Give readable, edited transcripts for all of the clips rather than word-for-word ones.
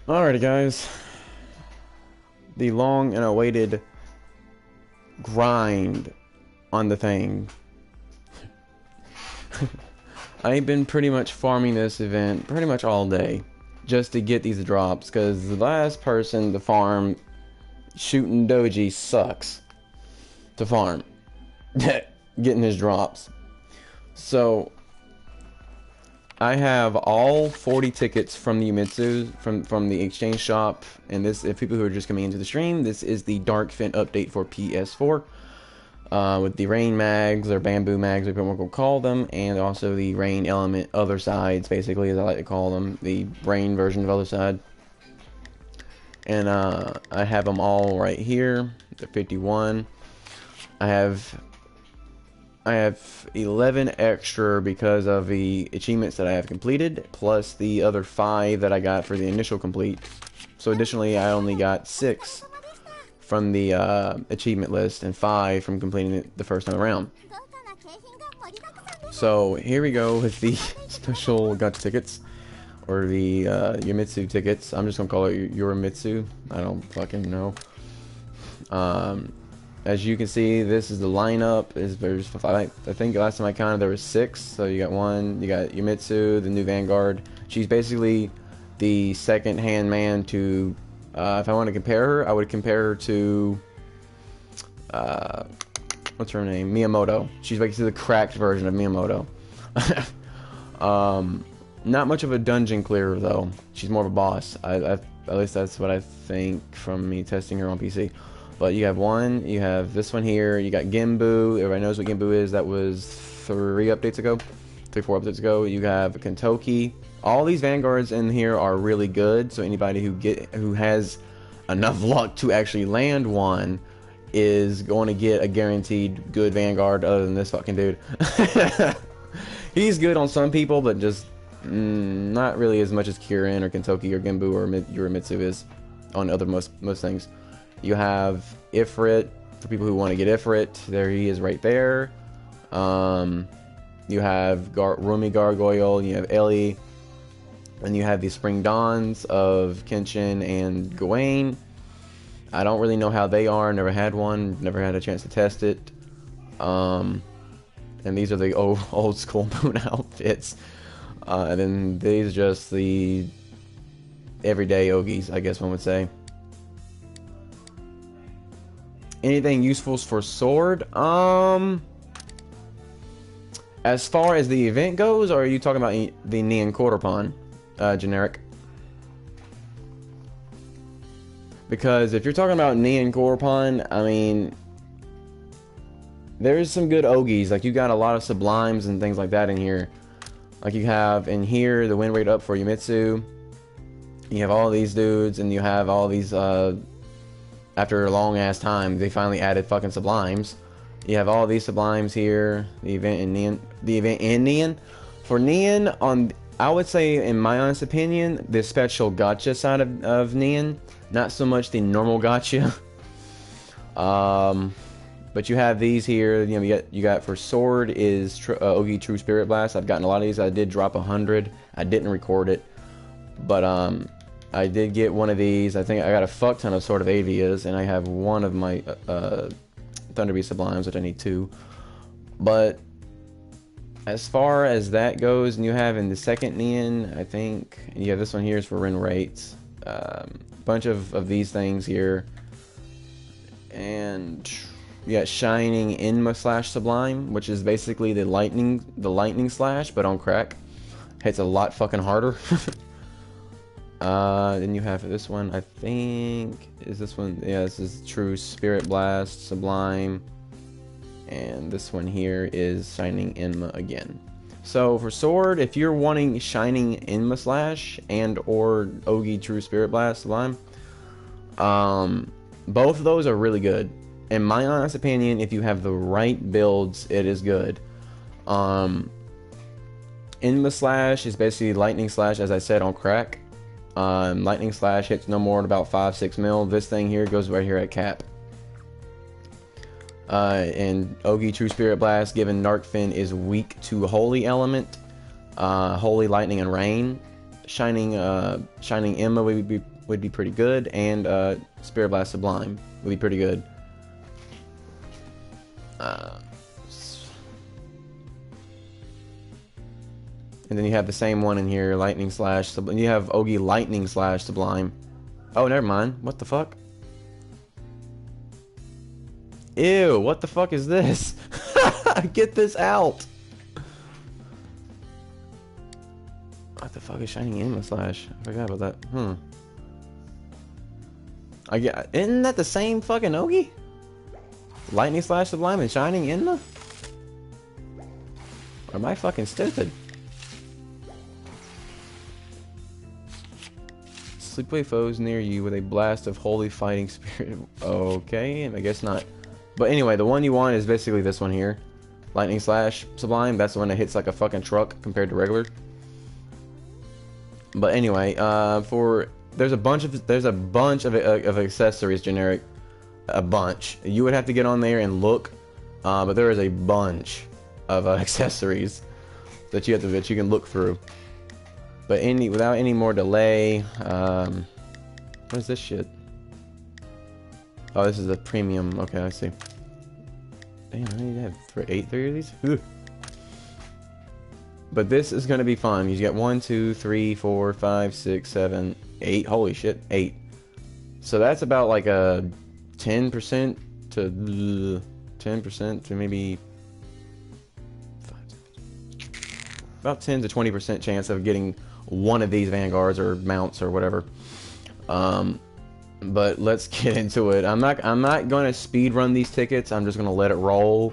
Alrighty, guys. The long and awaited grind on the thing. I've been pretty much farming this event pretty much all day just to get these drops, because the last person to farm shooting doji sucks to farm getting his drops. So I have all 40 tickets from the Yorimitsu from the exchange shop, and this, if people who are just coming into the stream, this is the Dark Fin update for PS4 with the rain mags, or bamboo mags, whatever people will call them, and also the rain element other sides, basically, as I like to call them, the rain version of other side. And I have them all right here. The 51. I have 11 extra because of the achievements that I have completed, plus the other 5 that I got for the initial complete. So additionally, I only got 6 from the achievement list and 5 from completing it the first time around. So here we go with the special gacha tickets, or the Yorimitsu tickets. I'm just gonna call it Yorimitsu. I don't fucking know. As you can see, this is the lineup. I think last time I counted there was 6. So you got Yorimitsu, the new Vanguard. She's basically the second-hand man to, if I want to compare her, I would compare her to, what's her name? Miyamoto. She's basically the cracked version of Miyamoto. Not much of a dungeon clearer though. She's more of a boss. At least that's what I think from me testing her on PC. But you have you have this one here, you got Gimbu, everybody knows what Gimbu is, that was 4 updates ago. You have Kentoki. All these Vanguards in here are really good, so anybody who has enough luck to actually land one is going to get a guaranteed good Vanguard, other than this fucking dude. He's good on some people, but just not really as much as Kirin or Kentoki or Gimbu or Yorimitsu is on other most things. You have Ifrit, for people who want to get Ifrit. There he is right there. You have Rumi Gargoyle, and you have Ellie. And you have the Spring Dawns of Kenshin and Gawain. I don't really know how they are. Never had one. Never had a chance to test it. And these are the old school moon outfits. And then these are just the everyday Ogis, I guess one would say. Anything useful for sword? As far as the event goes, or are you talking about the Neon Quarterpon generic? Because if you're talking about Neon Quarterpon, I mean, there's some good Ogis. Like, you got a lot of sublimes and things like that in here. Like, you have in here the win rate up for Yorimitsu. You have all these dudes, and you have all these after a long ass time, they finally added fucking sublimes. You have all these sublimes here. The event in Neon. For Neon, I would say, in my honest opinion, the special gacha side of Neon, not so much the normal gacha. But you have these here. You know, you got for sword is Ogi True Spirit Blast. I've gotten a lot of these. I did drop 100. I didn't record it, but I did get one of these. I think I got a fuck ton of Sword of Avias, and I have one of my Thunder Beast Sublimes, which I need 2. But as far as that goes, and you have in the second Neon, I think, you have this one here is for win rates. Bunch of these things here. And you got Shining Enma slash Sublime, which is basically the lightning slash, but on crack. Hits a lot fucking harder. Then you have this one, I think, is this one? Yeah, this is True Spirit Blast, Sublime. And this one here is Shining Enma again. So for sword, if you're wanting Shining Enma Slash and or Ogi True Spirit Blast, Sublime, both of those are really good. In my honest opinion, if you have the right builds, it is good. Enma Slash is basically Lightning Slash, as I said, on crack. Lightning Slash hits no more than about 5-6 mil. This thing here goes right here at cap. And Ogi True Spirit Blast, given Narkfin is weak to Holy Element, Holy Lightning and Rain. Shining Emma would be pretty good, and Spirit Blast Sublime would be pretty good. And then you have the same one in here, Lightning Slash, and you have Ogi Lightning Slash Sublime. Oh, never mind. What the fuck? Ew, what the fuck is this? Get this out! What the fuck is Shining Endless Slash? I forgot about that. Isn't that the same fucking Ogi? Lightning Slash Sublime and Shining Endless? Or am I fucking stupid? Sleep away foes near you with a blast of holy fighting spirit. Okay, I guess not. But anyway, the one you want is basically this one here. Lightning Slash Sublime. That's the one that hits like a fucking truck compared to regular. But anyway, there's a bunch of accessories generic. A bunch. You would have to get on there and look. But there is a bunch of accessories that you can look through. But without any more delay, what is this shit? Oh, this is a premium. Okay, I see. Damn, I need to have three of these. Ugh. But this is gonna be fun. You get 1, 2, 3, 4, 5, 6, 7, 8. Holy shit, 8. So that's about like a 10% to 10% to maybe about 10 to 20% chance of getting one of these vanguards or mounts or whatever. But let's get into it. I'm not going to speed run these tickets. I'm just going to let it roll.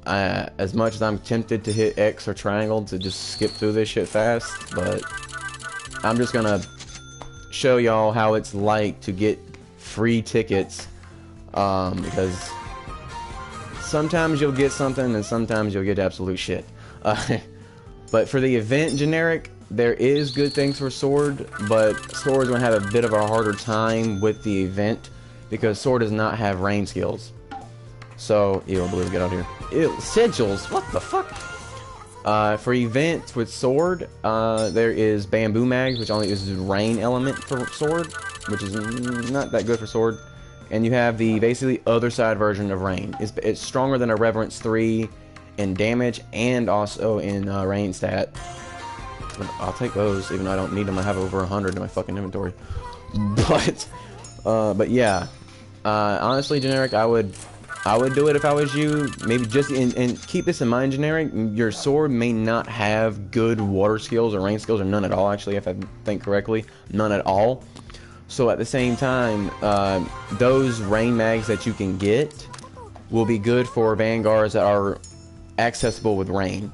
As much as I'm tempted to hit X or triangle to just skip through this shit fast, but I'm just going to show y'all how it's like to get free tickets, because sometimes you'll get something and sometimes you'll get absolute shit. But for the event generic, there is good things for Sword, but Sword's going to have a bit of a harder time with the event because Sword does not have rain skills. So, ew, Blue, get out here. Ew, sigils, what the fuck? For events with Sword, there is Bamboo Mags, which only uses rain element for Sword, which is not that good for Sword. And you have the basically other side version of Rain. It's stronger than a Reverence 3 in damage and also in rain stat. I'll take those, even though I don't need them. I have over 100 in my fucking inventory. But yeah, honestly, generic, I would do it if I was you. Maybe just and keep this in mind, generic. Your Sword may not have good water skills or rain skills, or none at all. Actually, if I think correctly, none at all. So at the same time, those rain mags that you can get will be good for vanguards that are accessible with rain.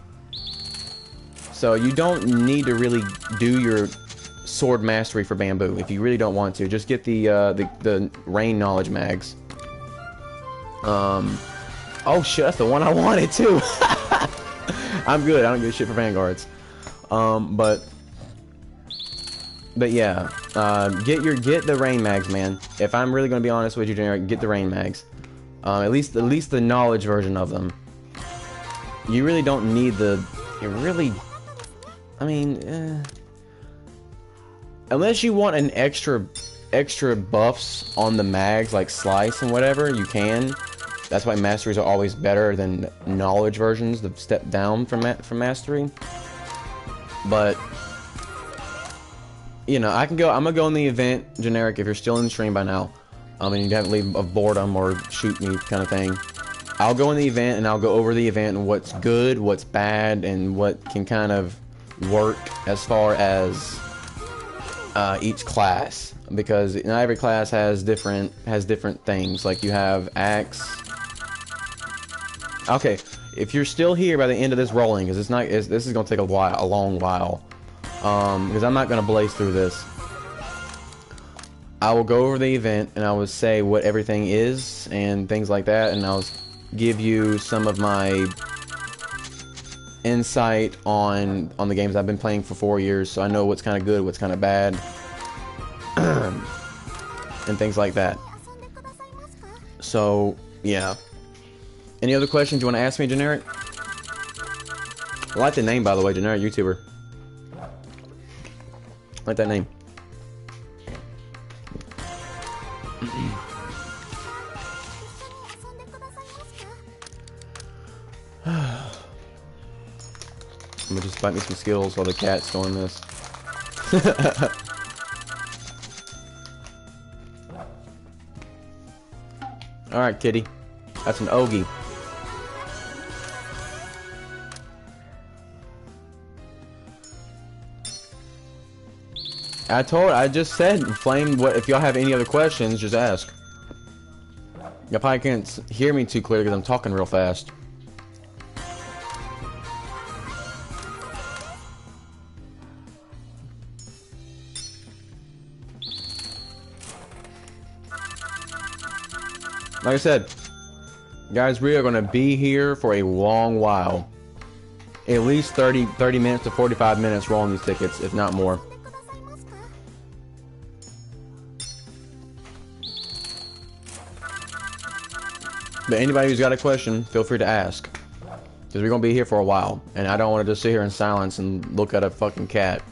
So you don't need to really do your Sword mastery for Bamboo if you really don't want to. Just get the rain knowledge mags. Oh shit, that's the one I wanted too. I'm good. I don't give a shit for vanguards. But yeah, get the rain mags, man. If I'm really gonna be honest with you, generic, get the rain mags. At least the knowledge version of them. You really don't need I mean, unless you want an extra buffs on the mags, like Slice and whatever, you can. That's why masteries are always better than knowledge versions, the step down from mastery. But you know, I'm gonna go in the event, generic, if you're still in the stream by now. I mean, you haven't leave of boredom or shoot me kind of thing. I'll go in the event and I'll go over the event and what's good, what's bad, and what can kind of work as far as each class, because not every class has different things. Like you have Axe. Okay, if you're still here by the end of this rolling, because this is gonna take a long while, because I'm not gonna blaze through this. I will go over the event and I will say what everything is and things like that, and I'll give you some of my insight on the games I've been playing for 4 years, so I know what's kind of good, what's kind of bad, and things like that. So yeah, any other questions you want to ask me, generic? I like the name, by the way, generic YouTuber. I like that name. I'm gonna just bite me some skills while the cat's doing this. Alright, kitty. That's an Ogie. I just said, Flame, what if y'all have any other questions, just ask. Y'all probably can't hear me too clearly because I'm talking real fast. Like I said, guys, we are going to be here for a long while. At least 30 minutes to 45 minutes rolling these tickets, if not more. But anybody who's got a question, feel free to ask. Because we're going to be here for a while. And I don't want to just sit here in silence and look at a fucking cat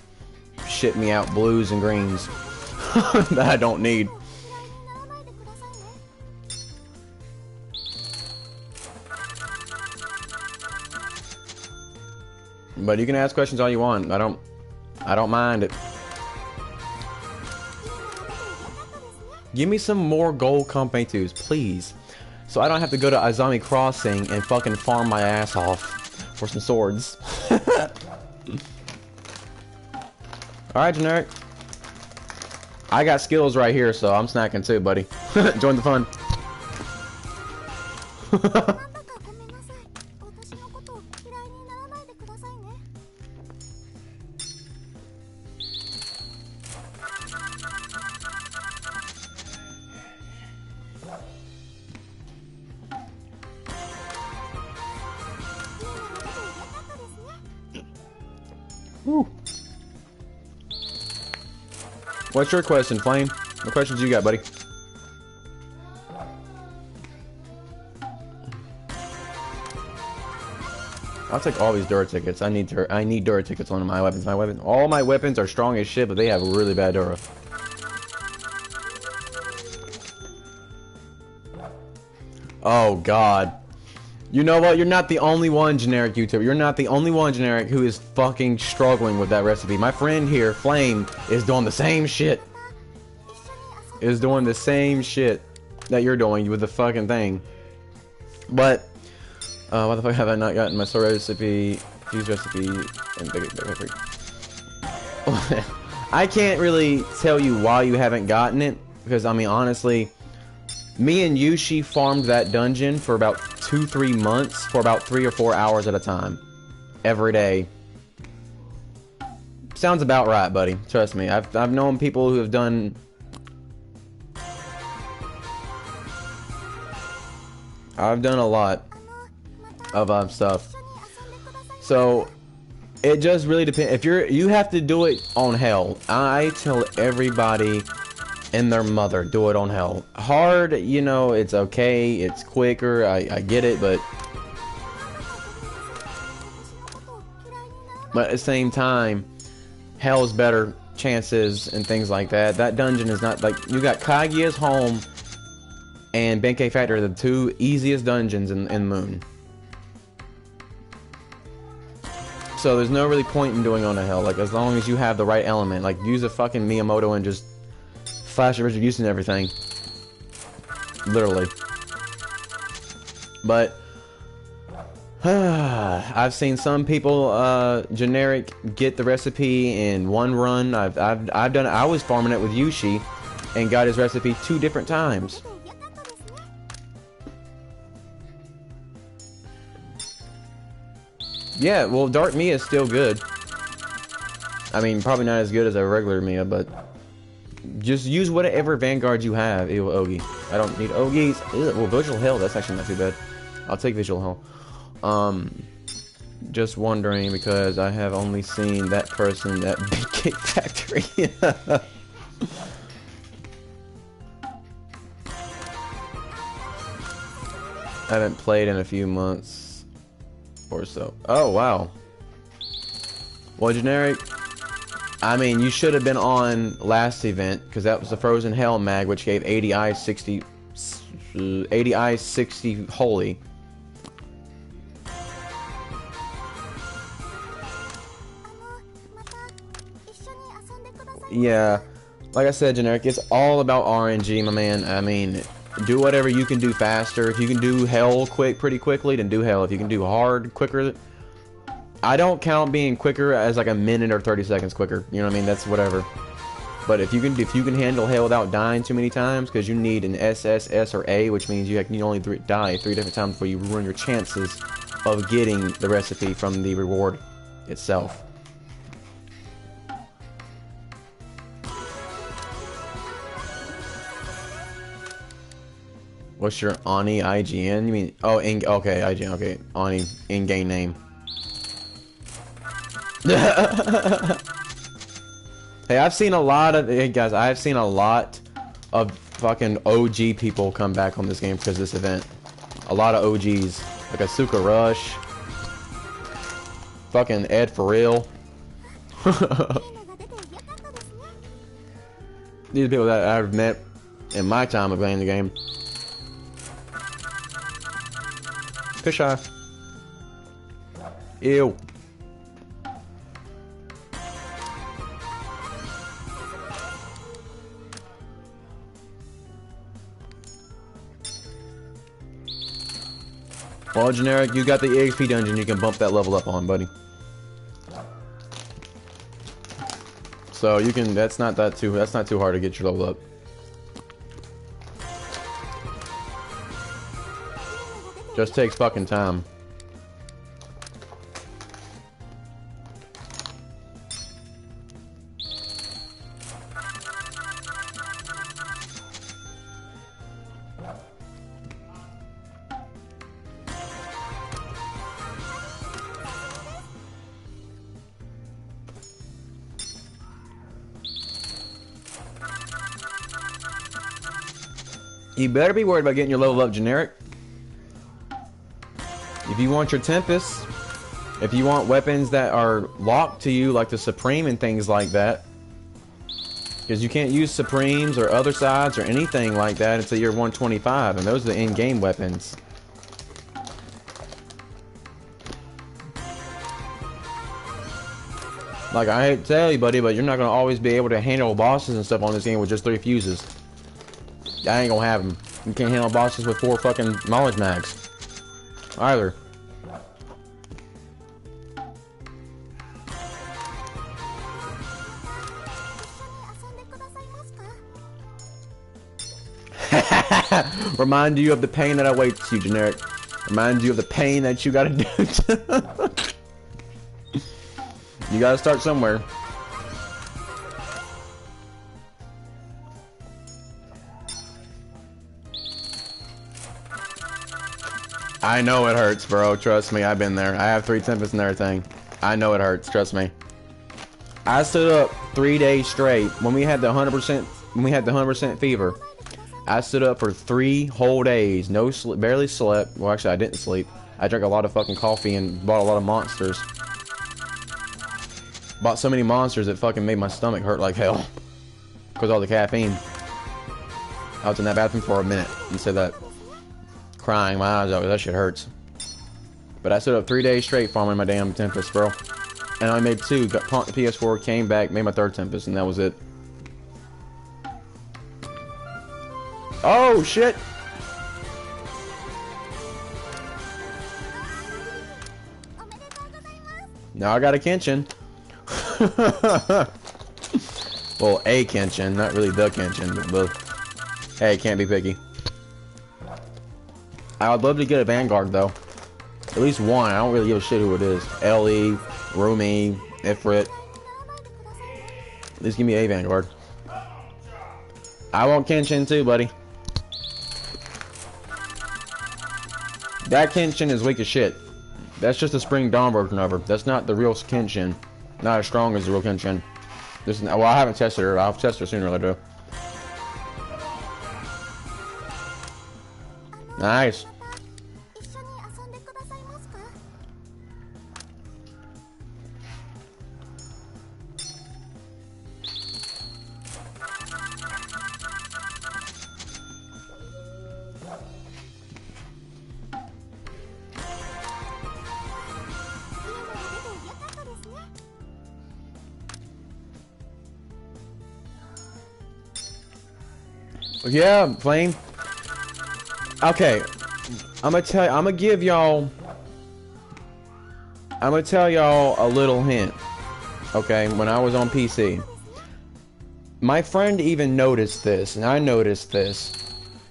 shit me out blues and greens that I don't need. But you can ask questions all you want. I don't mind it. Give me some more gold company 2s, please. So I don't have to go to Izami Crossing and fucking farm my ass off for some swords. Alright, generic. I got skills right here, so I'm snacking too, buddy. Join the fun. Woo. What's your question, Flame? What questions you got, buddy? I'll take all these Dura tickets. I need Dura tickets on my weapons. All my weapons are strong as shit, but they have really bad Dura. Oh God. You know what? You're not the only one, generic YouTuber. You're not the only one, generic, who is fucking struggling with that recipe. My friend here, Flame, is doing the same shit. Is doing the same shit that you're doing with the fucking thing. But, why the fuck have I not gotten my sword recipe, fuse recipe, and big pepper? I can't really tell you why you haven't gotten it, because, I mean, honestly, me and Yushi farmed that dungeon for about 2-3 months for about 3 or 4 hours at a time. Every day. Sounds about right, buddy. Trust me. I've known people who have done... I've done a lot of stuff. So, it just really depends. If you have to do it on hell. I tell everybody and their mother, do it on hell. Hard, you know, it's okay, it's quicker, I get it, but at the same time, hell's better chances and things like that. That dungeon is not, like, you got Kaguya's home and Benkei Factory, the 2 easiest dungeons in Moon. So there's no really point in doing on a hell, like, as long as you have the right element. Like, use a fucking Miyamoto and just flash of retribution and everything. Literally. But I've seen some people generic get the recipe in one run. I've done it. I was farming it with Yushi and got his recipe 2 different times. Yeah, well, Dark Mia is still good. I mean, probably not as good as a regular Mia, but just use whatever Vanguard you have. Ew, Ogie. I don't need Ogies. Ew, well, Visual Hell, that's actually not too bad. I'll take Visual Hell. Just wondering because I have only seen that person at Big Cake Factory. I haven't played in a few months or so. Oh, wow. Well, generic, I mean, you should have been on last event, because that was the Frozen Hell mag, which gave 80 eyes 60 holy. Yeah, like I said, Generic, it's all about RNG, my man. I mean, do whatever you can do faster. If you can do hell pretty quickly, then do hell. If you can do hard quicker, I don't count being quicker as like a minute or 30 seconds quicker. You know what I mean? That's whatever. But if you can handle hell without dying too many times, because you need an SS, S, or A, which means you can only die 3 different times before you ruin your chances of getting the recipe from the reward itself. What's your Oni IGN? You mean, oh, okay, IGN, okay. Oni, in-game name. Hey, I've seen a lot of, hey guys, I've seen a lot of fucking OG people come back on this game because of this event. A lot of OGs, like Asuka Rush, fucking Ed for real. These are people that I've met in my time of playing the game. Fish eye. Ew. Well, Generic, you got the EXP dungeon you can bump that level up on, buddy. So you can, that's not too hard to get your level up. Just takes fucking time. You better be worried about getting your level up, Generic. If you want your Tempest, if you want weapons that are locked to you, like the Supreme and things like that, because you can't use Supremes or other sides or anything like that until you're 125, and those are the in-game weapons. Like, I hate to tell you, buddy, but you're not going to always be able to handle bosses and stuff on this game with just 3 fuses. I ain't gonna have them. You can't handle bosses with 4 fucking knowledge mags either. Remind you of the pain that awaits you, Generic. Remind you of the pain that you gotta do. You gotta start somewhere. I know it hurts, bro. Trust me, I've been there. I have 3 Tempests and everything. I know it hurts. Trust me. I stood up 3 days straight when we had the 100%. When we had the 100% fever, I stood up for 3 whole days. No sleep, barely slept. Well, actually, I didn't sleep. I drank a lot of fucking coffee and bought a lot of monsters. Bought so many monsters it fucking made my stomach hurt like hell because of all the caffeine. I was in that bathroom for a minute and said that. Crying my eyes out, that shit hurts. But I stood up 3 days straight farming my damn Tempest, bro. And I made 2, got the PS4, came back, made my 3rd Tempest, and that was it. Oh shit! Now I got a Kenshin. Well, a Kenshin, not really the Kenshin, but both. Hey, can't be picky. I would love to get a Vanguard though. At least one. I don't really give a shit who it is. Ellie, Rumi, Ifrit. At least give me a Vanguard. I want Kenshin too, buddy. That Kenshin is weak as shit. That's just a Spring Dawn version of her. That's not the real Kenshin. Not as strong as the real Kenshin. This is, well, I haven't tested her. I'll test her sooner or later. Nice. Yeah, Flame. Okay, I'm gonna tell y'all a little hint. Okay, when I was on PC, my friend even noticed this, and I noticed this.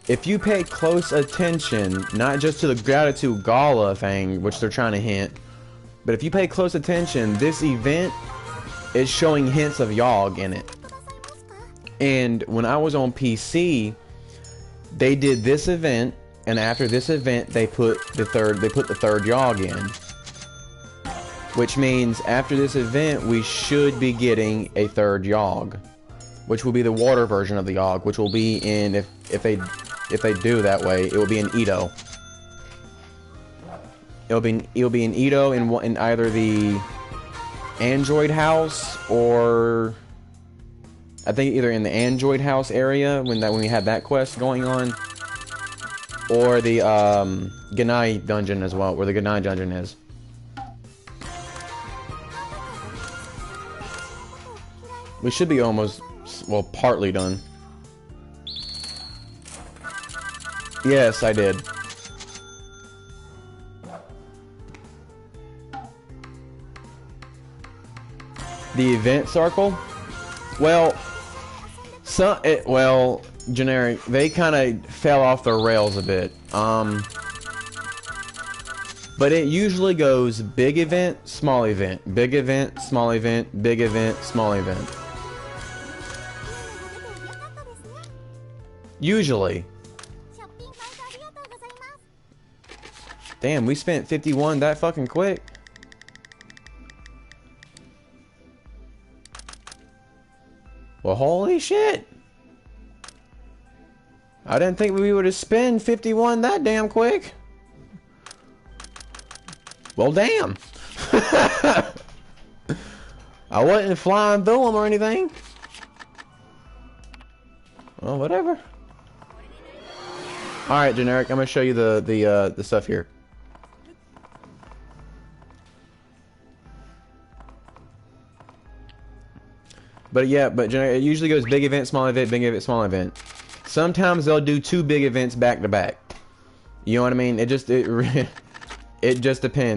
If you pay close attention, not just to the Gratitude Gala thing, which they're trying to hint, but if you pay close attention, this event is showing hints of Yogg in it. And when I was on PC, they did this event, and after this event, they put the third Yogg in. Which means after this event, we should be getting a third Yogg, which will be the water version of the Yogg, which will be in, if they do that way, it will be in Edo. It'll be in Edo in either the Android house, or I think either in the Android house area when we had that quest going on, or the Ganai dungeon as well, where the Ganai dungeon is. We should be almost, well, partly done. Yes, I did. The event circle? Well, generic, they kind of fell off the rails a bit. But it usually goes big event, small event, big event, small event, big event, small event. Usually. Damn, we spent 51 that fucking quick. Well, holy shit. I didn't think we would have spent 51 that damn quick. Well, damn. I wasn't flying through them or anything. Well, whatever. All right, generic. I'm gonna show you the stuff here. But yeah, generic. It usually goes big event, small event, big event, small event. Sometimes they'll do 2 big events back to back. You know what I mean? It just depends,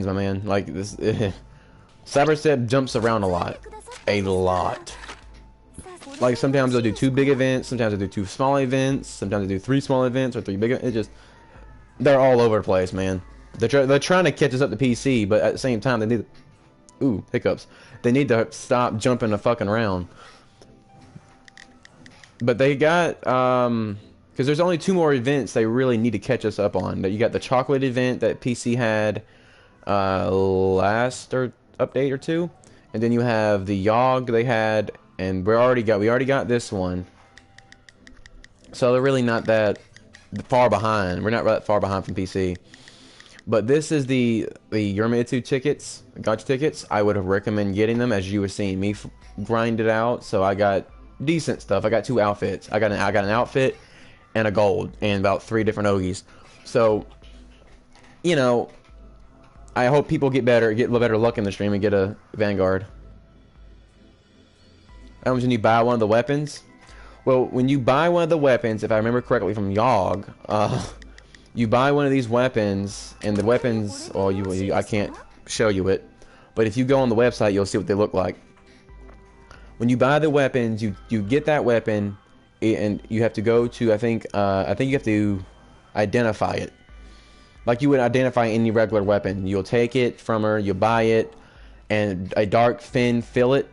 my man. Like this, Cyberstep jumps around a lot. Like sometimes they'll do 2 big events, sometimes they'll do 2 small events, sometimes they do 3 small events or 3 big. They're all over the place, man. They're trying to catch us up to PC, but at the same time they need, hiccups. They need to stop jumping the fucking around. But they got because there's only 2 more events they really need to catch us up on. You got the chocolate event that PC had last update or 2, and then you have the Yogg they had, and we already got this one. So they're really not that far behind. We're not that far behind from PC. But this is the Yorimitsu tickets, gacha tickets. I would recommend getting them, as you were seeing me grind it out. So I got decent stuff. I got 2 outfits. I got an outfit and a gold and about 3 different Ogis. So, you know, I hope people get better luck in the stream and get a Vanguard. That was when you buy one of the weapons. Well, when you buy one of the weapons, if I remember correctly from Yogg, you buy one of these weapons, and the weapons, well, I can't show you it, but if you go on the website, you'll see what they look like. When you buy the weapons, you get that weapon, and you have to go to, I think you have to identify it. Like you would identify any regular weapon. You'll take it from her, you buy it, and a dark thin fillet,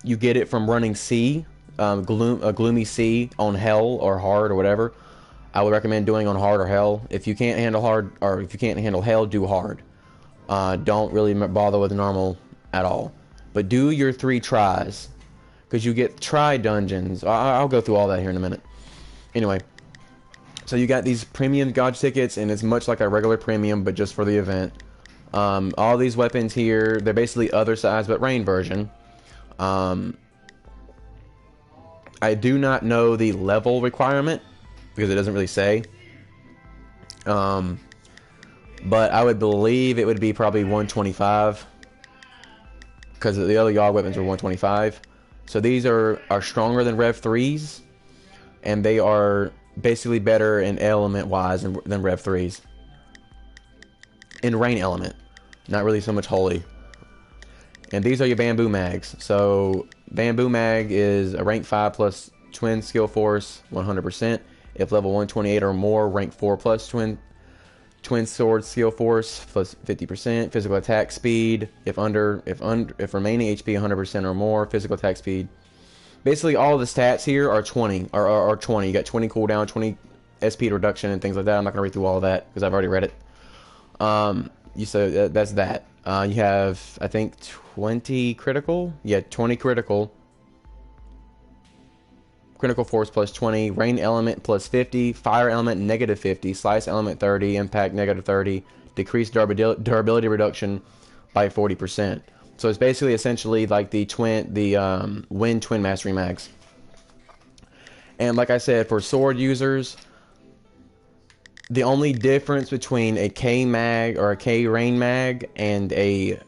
you get it from running C, a gloomy C on hell or hard or whatever. I would recommend doing on hard or hell. If you can't handle hard, or if you can't handle hell, do hard. Don't really bother with normal at all. But do your 3 tries, because you get try dungeons. I'll go through all that here in a minute. Anyway, so you got these premium gacha tickets, and it's much like a regular premium, but just for the event. All these weapons here, they're basically other size, but rain version. I do not know the level requirement, because it doesn't really say. But I would believe it would be probably 125, because the other Yogg weapons are 125. So these are stronger than Rev 3s, and they are basically better in element wise than Rev 3s. In rain element, not really so much holy. And these are your bamboo mags. So bamboo mag is a rank 5 plus twin skill force 100%. If level 128 or more, rank 4 plus twin sword skill force plus 50%. Physical attack speed if remaining HP 100% or more. Physical attack speed. Basically all the stats here are 20. Are 20. You got 20 cooldown, 20 SP reduction, and things like that. I'm not gonna read through all of that because I've already read it. So that's that. You have, I think, 20 critical. Yeah, 20 critical. Critical force plus 20. Rain element plus 50. Fire element negative 50. Slice element 30. Impact negative 30. Decreased durability reduction by 40%. So it's basically essentially like the Wind Twin Mastery mags. And like I said, for sword users, the only difference between a K mag or a K rain mag and a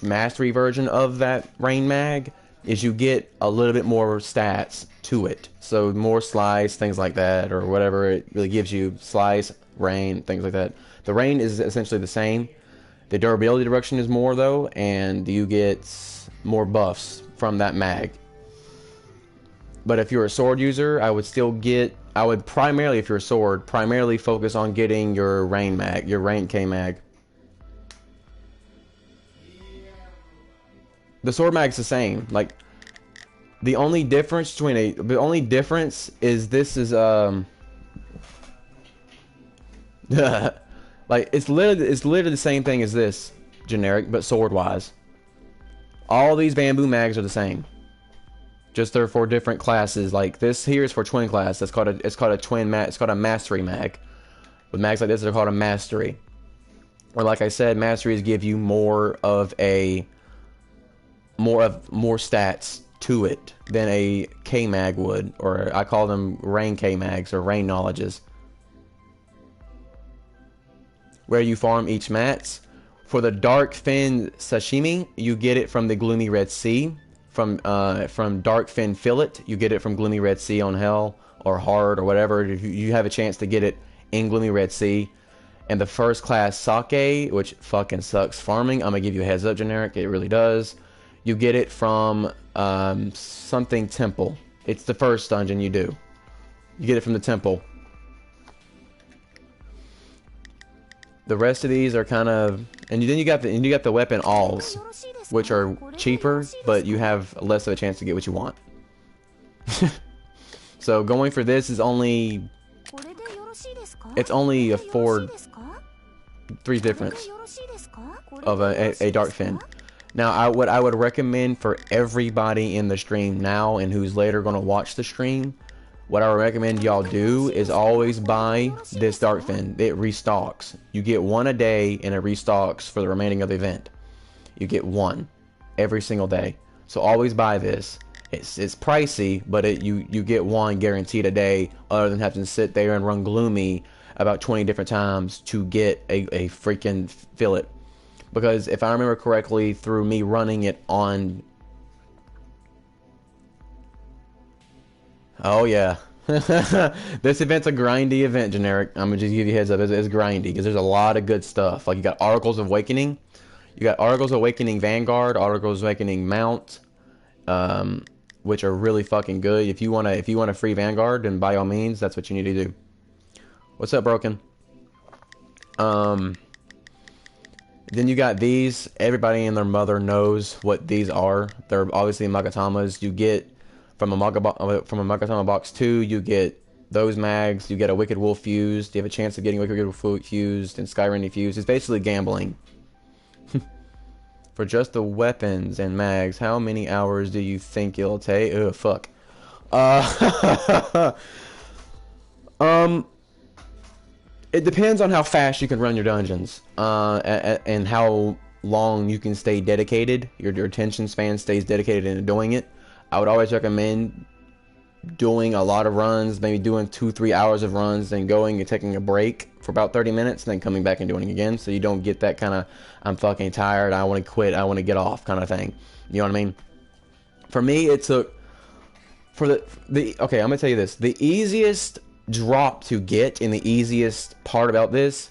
mastery version of that rain mag is you get a little bit more stats to it. So more slice, things like that, or whatever it really gives you. Slice, rain, things like that. The rain is essentially the same. The durability reduction is more though, and you get more buffs from that mag. But if you're a sword user, I would primarily, if you're a sword, primarily focus on getting your rain mag, your rain K mag. The sword mag's the same. Like the only difference is this is like it's literally the same thing as this generic, but sword wise. All these bamboo mags are the same. Just they're for different classes. Like this here is for twin class. It's called a mastery mag. With mags like this, they're called a mastery. Or like I said, masteries give you more stats to it than a K mag would, or I call them rain K mags or rain knowledges. Where you farm each mats. For the dark fin sashimi, you get it from the gloomy red sea. From dark fin fillet, you get it from gloomy red sea on hell or hard or whatever. You have a chance to get it in gloomy red sea. And the first class sake, which fucking sucks farming, I'm gonna give you a heads up, generic, it really does. You get it from something temple. It's the first dungeon you do. You get it from the temple. The rest of these are kind of, and then you got the weapon alls, which are cheaper, but you have less of a chance to get what you want. So going for this is only a 3 difference of a dark fin. Now, what I would recommend for everybody in the stream now and who's later going to watch the stream, what I would recommend y'all do is always buy this dark fin. It restocks. You get 1 a day and it restocks for the remaining of the event. You get 1 every single day. So always buy this. It's pricey, but you get 1 guaranteed a day, other than having to sit there and run gloomy about 20 different times to get a freaking fillet. Because if I remember correctly, through me running it on... Oh yeah. This event's a grindy event, generic. I'm gonna just give you a heads up. It's grindy because there's a lot of good stuff. Like you got Articles of Awakening. You got Articles of Awakening Vanguard, Articles of Awakening Mount, which are really fucking good. If you want a free Vanguard, then by all means, that's what you need to do. What's up, Broken? Then you got these. Everybody and their mother knows what these are. They're obviously Magatamas. You get from a Magatama box 2, you get those mags. You get a Wicked Wolf fused. You have a chance of getting Wicked Wolf fused and Skyrim fused. It's basically gambling. For just the weapons and mags, how many hours do you think it'll take? Ugh, fuck. It depends on how fast you can run your dungeons, and how long you can stay dedicated. Your attention span stays dedicated into doing it. I would always recommend doing a lot of runs, maybe doing 2-3 hours of runs, then going and taking a break for about 30 minutes, then coming back and doing it again, so you don't get that kind of, I'm fucking tired, I want to quit, I want to get off kind of thing. You know what I mean? For me, it took, okay, I'm going to tell you this. The easiest drop to get and the easiest part about this,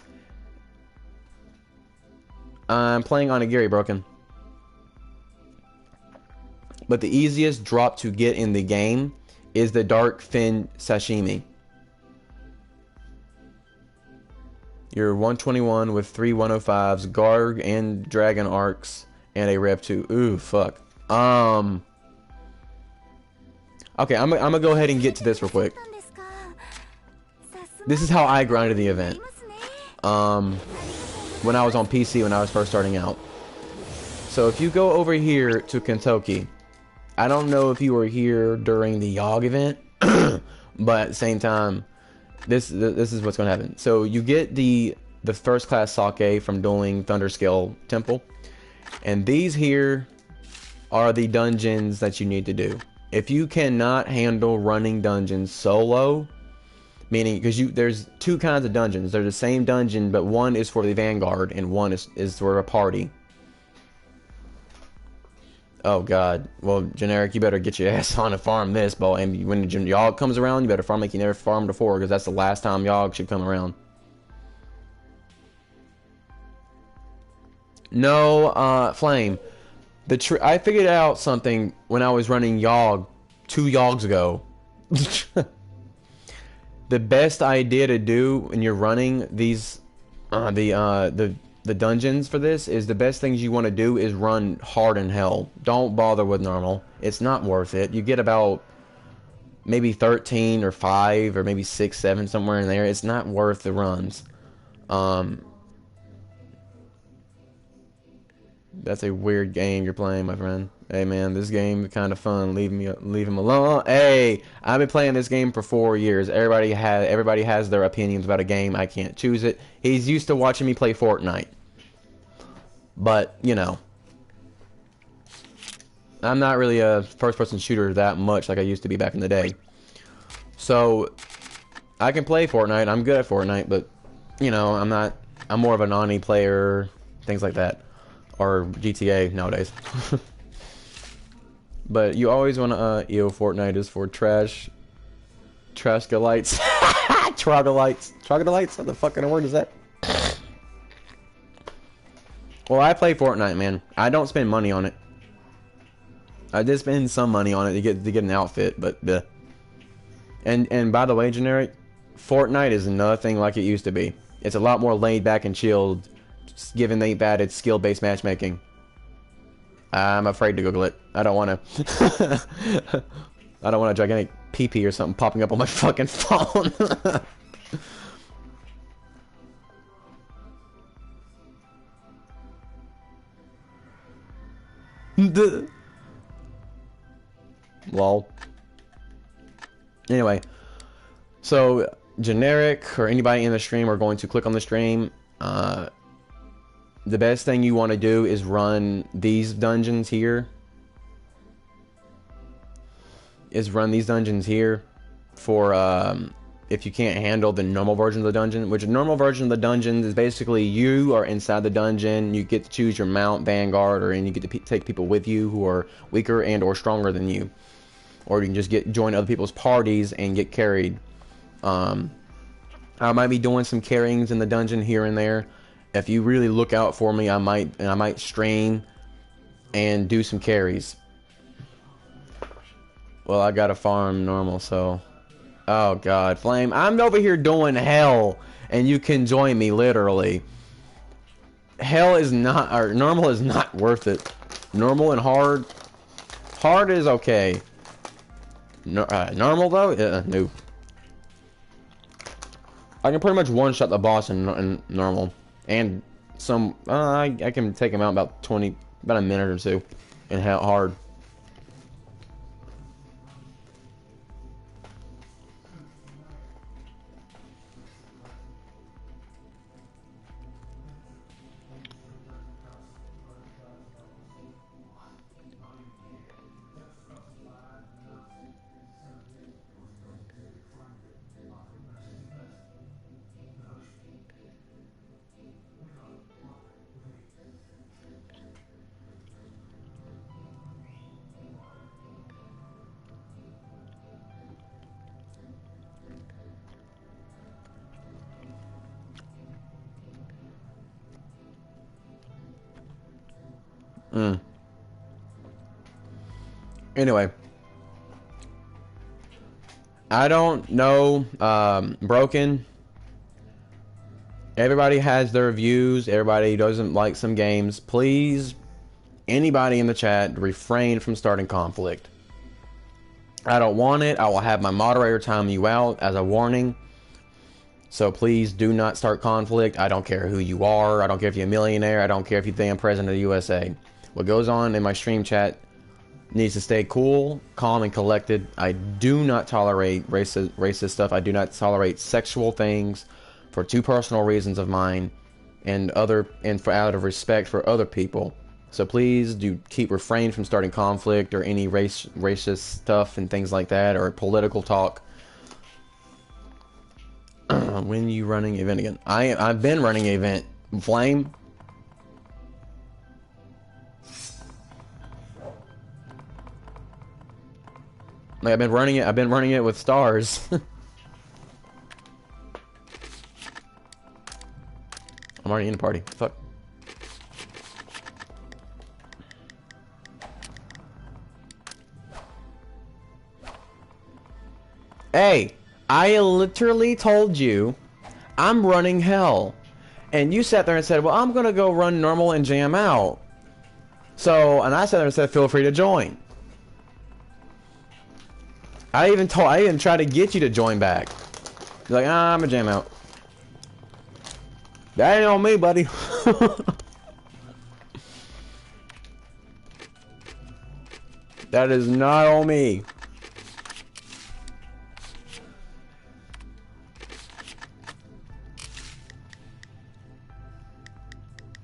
I'm playing Onigiri broken. But the easiest drop to get in the game is the dark fin sashimi. You're 121 with 3 105s, Garg and Dragon Arcs, and a Rev 2. Ooh, fuck. Okay, I'm gonna go ahead and get to this real quick. This is how I grinded the event. When I was on PC, when I was first starting out. So if you go over here to Kentucky, I don't know if you were here during the Yog event, but at the same time, this is what's gonna happen. So you get the first class sake from doing Thunderscale Temple, and these here are the dungeons that you need to do. If you cannot handle running dungeons solo, meaning because there's two kinds of dungeons. They're the same dungeon, but one is for the Vanguard and one is for a party. Oh god. Well, Generic, you better get your ass on and farm this, boy. And when Yogg comes around, you better farm like you never farmed before, because that's the last time Yogg should come around. No, Flame. I figured out something when I was running Yogg 2 Yoggs ago. The best idea to do when you're running these the dungeons for this is the best things you want to do is run hard in hell. Don't bother with normal. It's not worth it. You get about maybe 13 or 5 or maybe 6, 7 somewhere in there. It's not worth the runs. That's a weird game you're playing, my friend. Hey man, this game is kind of fun. Leave him alone. Hey, I've been playing this game for 4 years. Everybody has their opinions about a game. I can't choose it. He's used to watching me play Fortnite. But, you know, I'm not really a first-person shooter that much like I used to be back in the day. So, I can play Fortnite. I'm good at Fortnite, but, you know, I'm more of a Nani player, things like that. Or GTA nowadays. But you always want to, Fortnite is for trashgalites. Trogalites? What the fucking word is that? Well, I play Fortnite, man. I don't spend money on it. I did spend some money on it to get an outfit, but bleh. And by the way, Generic, Fortnite is nothing like it used to be. It's a lot more laid back and chilled, given they've added skill-based matchmaking. I'm afraid to Google it. I don't want to. I don't want a gigantic PP or something popping up on my fucking phone. Lol. Anyway, so Generic or anybody in the stream are going to click on the stream. The best thing you want to do is run these dungeons here. For if you can't handle the normal version of the dungeon, which the normal version of the dungeon is basically you are inside the dungeon, you get to choose your mount, Vanguard, and you get to take people with you who are weaker and or stronger than you. Or you can just join other people's parties and get carried. I might be doing some carryings in the dungeon here and there. If you really look out for me, I might stream and do some carries. Well, I gotta farm normal, so. Oh god, Flame, I'm over here doing hell, and you can join me literally. Hell is not, or normal is not worth it. Normal and hard. Hard is okay. Normal though, no. I can pretty much one-shot the boss in normal. And some, I can take him out about a minute or two, and hard. Anyway. I don't know, Broken. Everybody has their views. Everybody doesn't like some games. Please, anybody in the chat, refrain from starting conflict. I don't want it. I will have my moderator time you out as a warning. So please do not start conflict. I don't care who you are. I don't care if you're a millionaire. I don't care if you think I'm president of the USA. What goes on in my stream chat needs to stay cool, calm, and collected. I do not tolerate racist stuff. I do not tolerate sexual things for two personal reasons of mine, and for out of respect for other people. So please do refrain from starting conflict or any racist stuff and things like that, or political talk. When you running event again? I've been running an event. Flame. Like I've been running it with stars. I'm already in the party. Fuck. Hey, I literally told you I'm running hell. And you sat there and said, well, I'm gonna go run normal and jam out. So, and I sat there and said, feel free to join. I even tried to get you to join back. You're like, I'm a jam out. That ain't on me, buddy. That is not on me.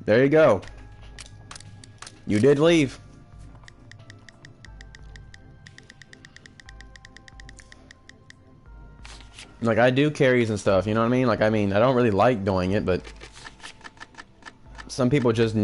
There you go. You did leave. Like, I do carries and stuff, you know what I mean? Like, I don't really like doing it, but some people just